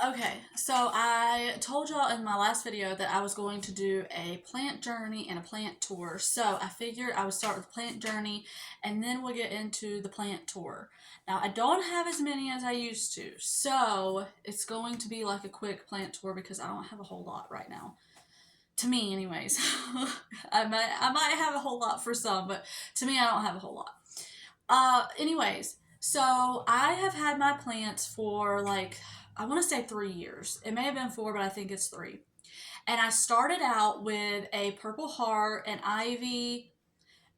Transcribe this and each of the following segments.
Okay, so I told y'all in my last video that I was going to do a plant journey and a plant tour. So I figured I would start with the plant journey and then we'll get into the plant tour. Now I don't have as many as I used to, so it's going to be like a quick plant tour because I don't have a whole lot right now. To me anyways. I might have a whole lot for some, but to me I don't have a whole lot. Anyways, so I have had my plants for like, I want to say 3 years. It may have been 4, but I think it's 3. And I started out with a purple heart, an ivy,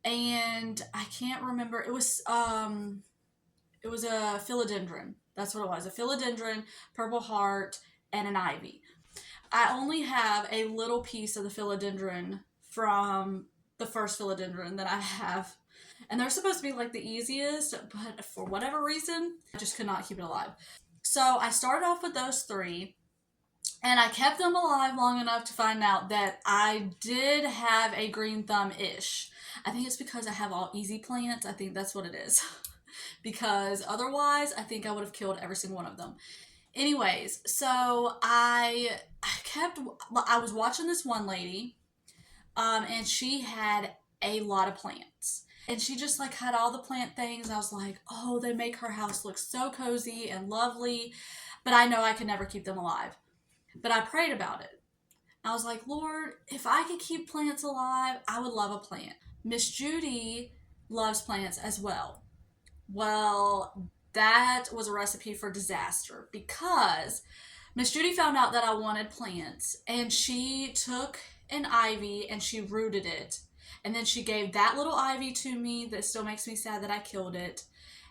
and I can't remember. It was a philodendron. That's what it was. A philodendron, purple heart, and an ivy. I only have a little piece of the philodendron from the first philodendron that I have. And they're supposed to be like the easiest, but for whatever reason, I just could not keep it alive. So I started off with those 3, and I kept them alive long enough to find out that I did have a green thumb-ish. I think it's because I have all easy plants. I think that's what it is. Because otherwise, I think I would have killed every single one of them. Anyways, so I was watching this one lady, and she had a lot of plants. And she just like had all the plant things. I was like, oh, they make her house look so cozy and lovely. But I know I could never keep them alive. But I prayed about it. I was like, Lord, if I could keep plants alive, I would love a plant. Miss Judy loves plants as well. Well, that was a recipe for disaster because Miss Judy found out that I wanted plants, and she took an ivy and she rooted it. And then she gave that little ivy to me. That still makes me sad that I killed it.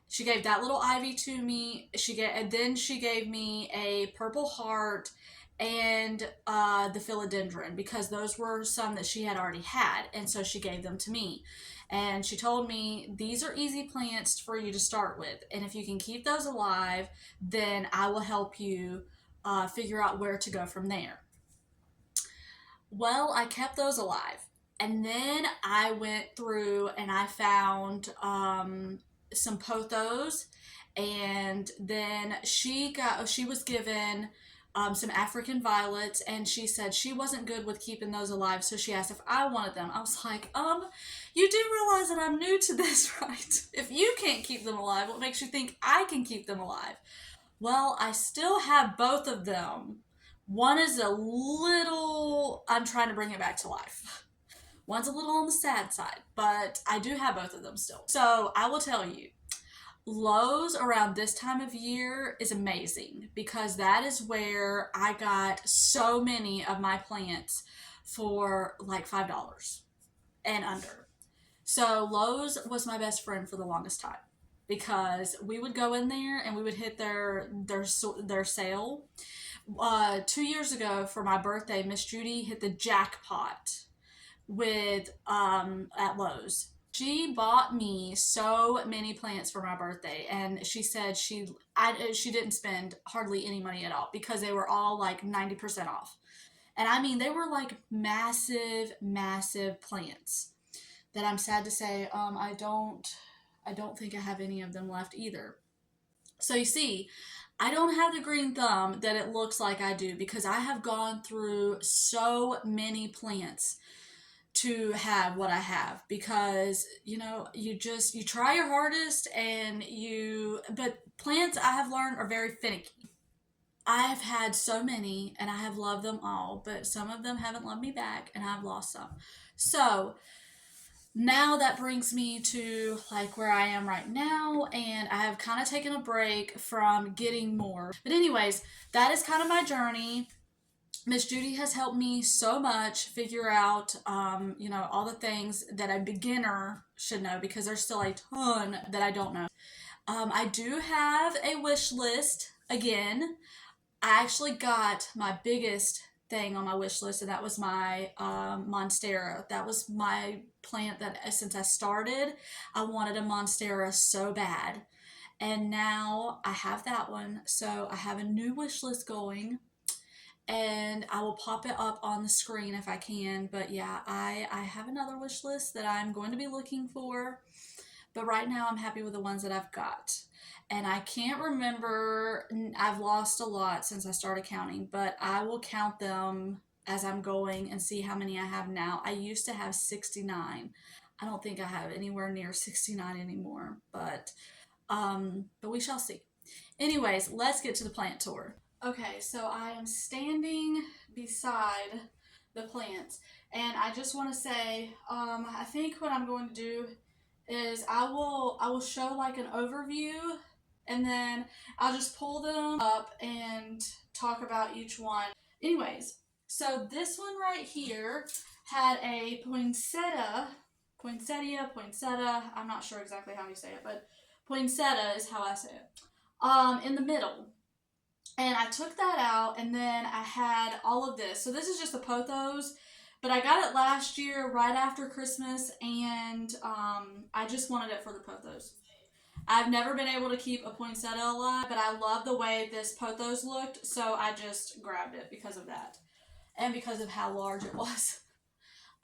She gave that little ivy to me. And then she gave me a purple heart and the philodendron, because those were some that she had already had, and so she gave them to me. And she told me, these are easy plants for you to start with, and if you can keep those alive, then I will help you figure out where to go from there. Well, I kept those alive. And then I went through and I found some pothos, and then she was given some African violets, and she said she wasn't good with keeping those alive, so she asked if I wanted them. I was like, you do realize that I'm new to this, right? If you can't keep them alive, what makes you think I can keep them alive? Well, I still have both of them. One is a little, I'm trying to bring it back to life. One's a little on the sad side, but I do have both of them still. So I will tell you, Lowe's around this time of year is amazing because that is where I got so many of my plants for like $5 and under. So Lowe's was my best friend for the longest time because we would go in there and we would hit their sale. 2 years ago for my birthday, Miss Judy hit the jackpot with at Lowe's. She bought me so many plants for my birthday, and she said she didn't spend hardly any money at all because they were all like 90% off. And I mean, they were like massive, massive plants that I'm sad to say I don't think I have any of them left either. So you see, I don't have the green thumb that it looks like I do because I have gone through so many plants to have what I have, because you try your hardest, but plants, I have learned, are very finicky. I have had so many and I have loved them all, but some of them haven't loved me back and I've lost some. So now that brings me to like where I am right now, and I have kind of taken a break from getting more. But anyways, that is kind of my journey. Miss Judy has helped me so much figure out, all the things that a beginner should know, because there's still a ton that I don't know. I do have a wish list again. I actually got my biggest thing on my wish list, and that was my Monstera. That was my plant that since I started, I wanted a Monstera so bad. And now I have that one, so I have a new wish list going, and I will pop it up on the screen if I can. But yeah, I have another wish list that I'm going to be looking for. But right now I'm happy with the ones that I've got. And I can't remember, I've lost a lot since I started counting, but I will count them as I'm going and see how many I have now. I used to have 69. I don't think I have anywhere near 69 anymore, but we shall see. Anyways, let's get to the plant tour. Okay, so I am standing beside the plants, and I just want to say, I think what I'm going to do is I will show like an overview, and then I'll just pull them up and talk about each one. Anyways, so this one right here had a poinsettia, I'm not sure exactly how you say it, but poinsettia is how I say it, in the middle. And I took that out, and then I had all of this. So this is just the pothos, but I got it last year right after Christmas, and I just wanted it for the pothos. I've never been able to keep a poinsettia alive, but I love the way this pothos looked, so I just grabbed it because of that, and because of how large it was.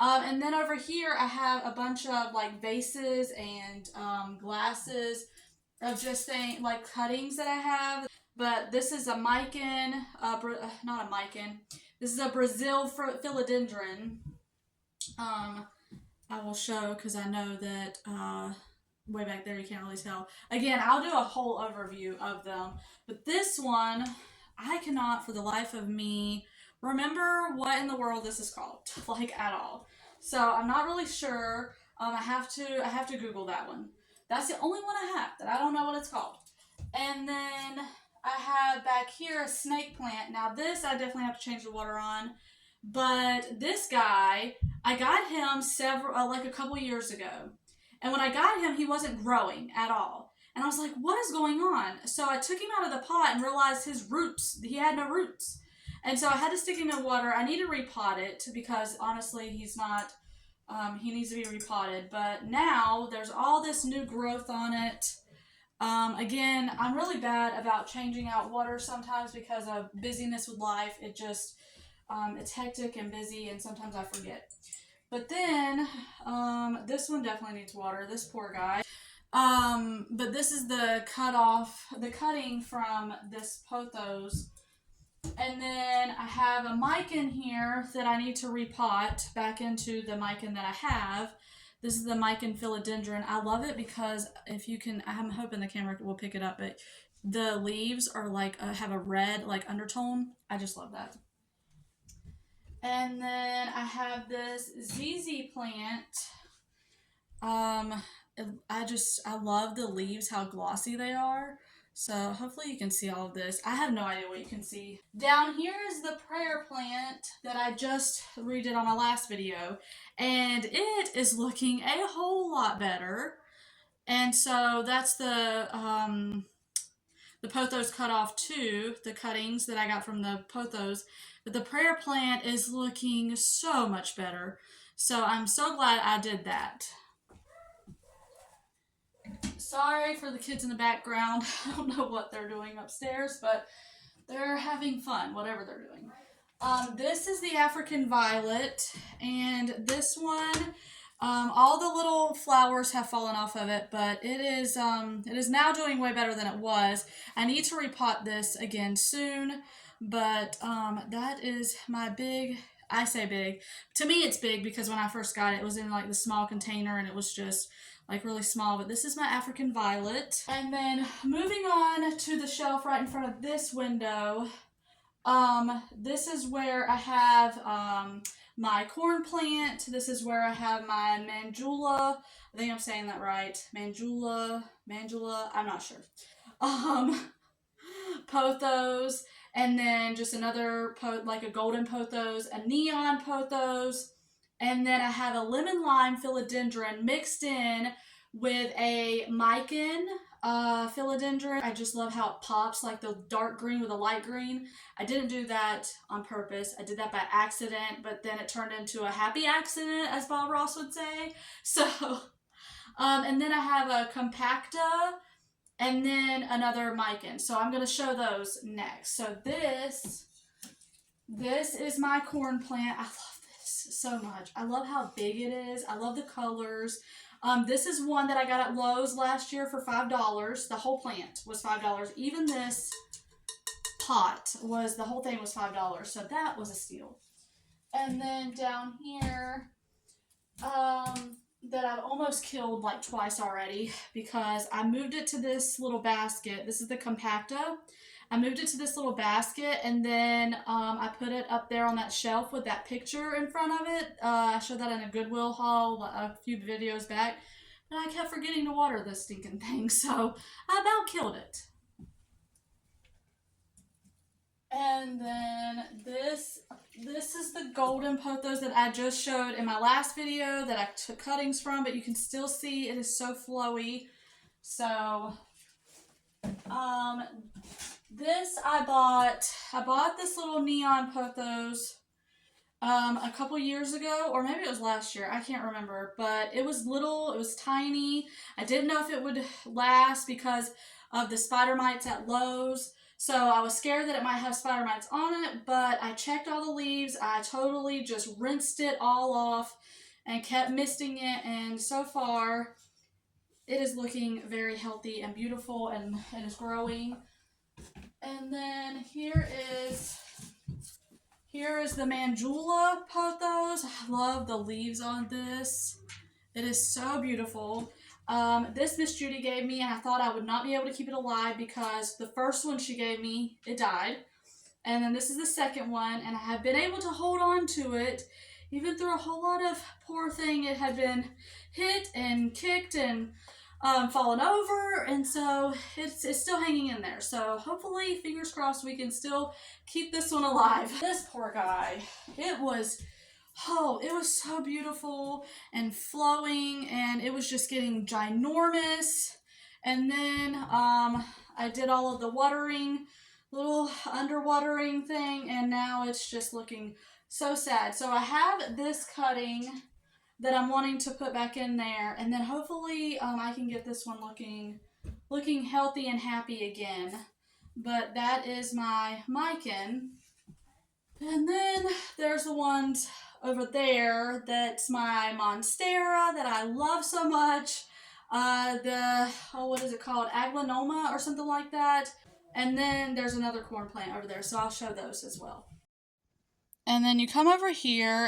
And then over here, I have a bunch of like vases and glasses of just like cuttings that I have. But this is a Mican, not a Mican. This is a Brazil philodendron. I will show because I know that way back there you can't really tell. Again, I'll do a whole overview of them. But this one, I cannot for the life of me remember what in the world this is called, like at all. So I'm not really sure. I have to Google that one. That's the only one I have that I don't know what it's called. And then I have back here a snake plant. Now this I definitely have to change the water on. But this guy, I got him like a couple years ago. And when I got him, he wasn't growing at all. And I was like, what is going on? So I took him out of the pot and realized he had no roots. And so I had to stick him in water. I need to repot it because honestly, he's not, he needs to be repotted. But now there's all this new growth on it. Again, I'm really bad about changing out water sometimes because of busyness with life. It just, it's hectic and busy, and sometimes I forget. But then, this one definitely needs water, this poor guy. But this is the cutting from this pothos. And then I have a mican here that I need to repot back into the mican that I have. This is the Mican philodendron. I love it because I'm hoping the camera will pick it up, but the leaves are like, have a red like undertone. I just love that. And then I have this ZZ plant. I love the leaves, how glossy they are. So hopefully you can see all of this. I have no idea what you can see. Down here is the prayer plant that I just redid on my last video. And it is looking a whole lot better. And so that's the pothos cut off too, the cuttings that I got from the pothos. But the prayer plant is looking so much better. So I'm so glad I did that. Sorry for the kids in the background. I don't know what they're doing upstairs, but they're having fun, whatever they're doing. This is the African violet, and this one, all the little flowers have fallen off of it, but it is now doing way better than it was. I need to repot this again soon, but that is my big, I say big. To me it's big because when I first got it, it was in like the small container and it was just like really small, but this is my African violet. And then moving on to the shelf right in front of this window, this is where I have my corn plant. This is where I have my mandula. I think I'm saying that right. Mandula, I'm not sure. Pothos, and then just another like a golden pothos, a neon pothos, and then I have a lemon lime philodendron mixed in with a mican philodendron. I just love how it pops, like the dark green with a light green. I didn't do that on purpose. I did that by accident, but then it turned into a happy accident, as Bob Ross would say. So, and then I have a compacta, and then another mican. So I'm going to show those next. So this is my corn plant. I love this so much. I love how big it is. I love the colors. This is one that I got at Lowe's last year for $5. The whole plant was $5. Even this pot was, the whole thing was $5. So that was a steal. And then down here, that I've almost killed like twice already because I moved it to this little basket. This is the compacta. I moved it to this little basket, and then I put it up there on that shelf with that picture in front of it. I showed that in a Goodwill haul a few videos back, but I kept forgetting to water this stinking thing, so I about killed it. And then this is the golden pothos that I just showed in my last video that I took cuttings from, but you can still see it is so flowy. So this I bought this little neon pothos a couple years ago, or maybe it was last year, I can't remember, but it was little, it was tiny. I didn't know if it would last because of the spider mites at Lowe's. So I was scared that it might have spider mites on it, but I checked all the leaves. I totally just rinsed it all off and kept misting it, and so far it is looking very healthy and beautiful, and it is growing. And then here is the Mandula pothos. I love the leaves on this. It is so beautiful. This Miss Judy gave me, and I thought I would not be able to keep it alive because the first one she gave me, it died. And then this is the second one, and I have been able to hold on to it even through a whole lot of, poor thing, it had been hit and kicked and fallen over, and so it's still hanging in there. So hopefully, fingers crossed, we can still keep this one alive. This poor guy, it was so beautiful and flowing, and it was just getting ginormous. And then I did all of the watering, little underwatering thing, and now it's just looking so sad. So I have this cutting that I'm wanting to put back in there, and then hopefully I can get this one looking healthy and happy again. But that is my Mikan. And then there's the ones over there. That's my Monstera that I love so much. What is it called? Aglaonoma or something like that. And then there's another corn plant over there, so I'll show those as well. And then you come over here.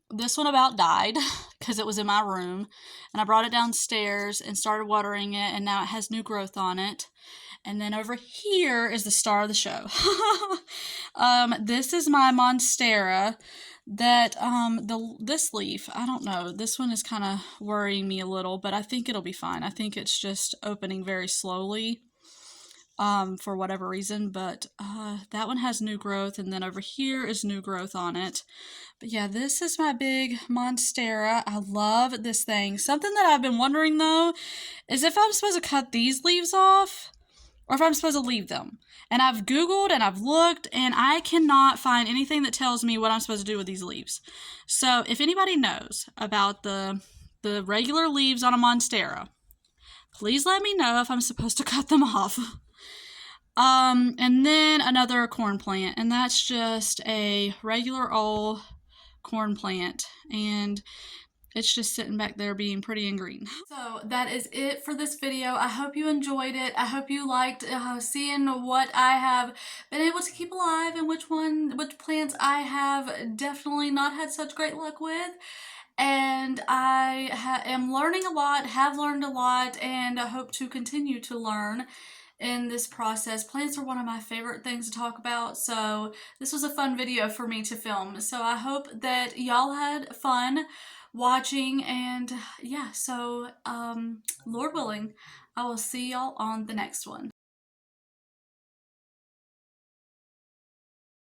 This one about died because it was in my room, and I brought it downstairs and started watering it, and now it has new growth on it. And then over here is the star of the show. This is my Monstera that this leaf, I don't know, this one is kind of worrying me a little, but I think it'll be fine. I think it's just opening very slowly for whatever reason, but that one has new growth, and then over here is new growth on it. But yeah, this is my big Monstera. I love this thing. Something that I've been wondering though is if I'm supposed to cut these leaves off or if I'm supposed to leave them. And I've Googled and I've looked, and I cannot find anything that tells me what I'm supposed to do with these leaves. So if anybody knows about the regular leaves on a Monstera, please let me know if I'm supposed to cut them off. And then another corn plant, and that's just a regular old corn plant, and it's just sitting back there being pretty and green. So that is it for this video. I hope you enjoyed it. I hope you liked seeing what I have been able to keep alive and which plants I have definitely not had such great luck with. And I am learning a lot, have learned a lot, and I hope to continue to learn in this process. Plants are one of my favorite things to talk about, so this was a fun video for me to film. So I hope that y'all had fun watching, and yeah, so Lord willing, I will see y'all on the next one.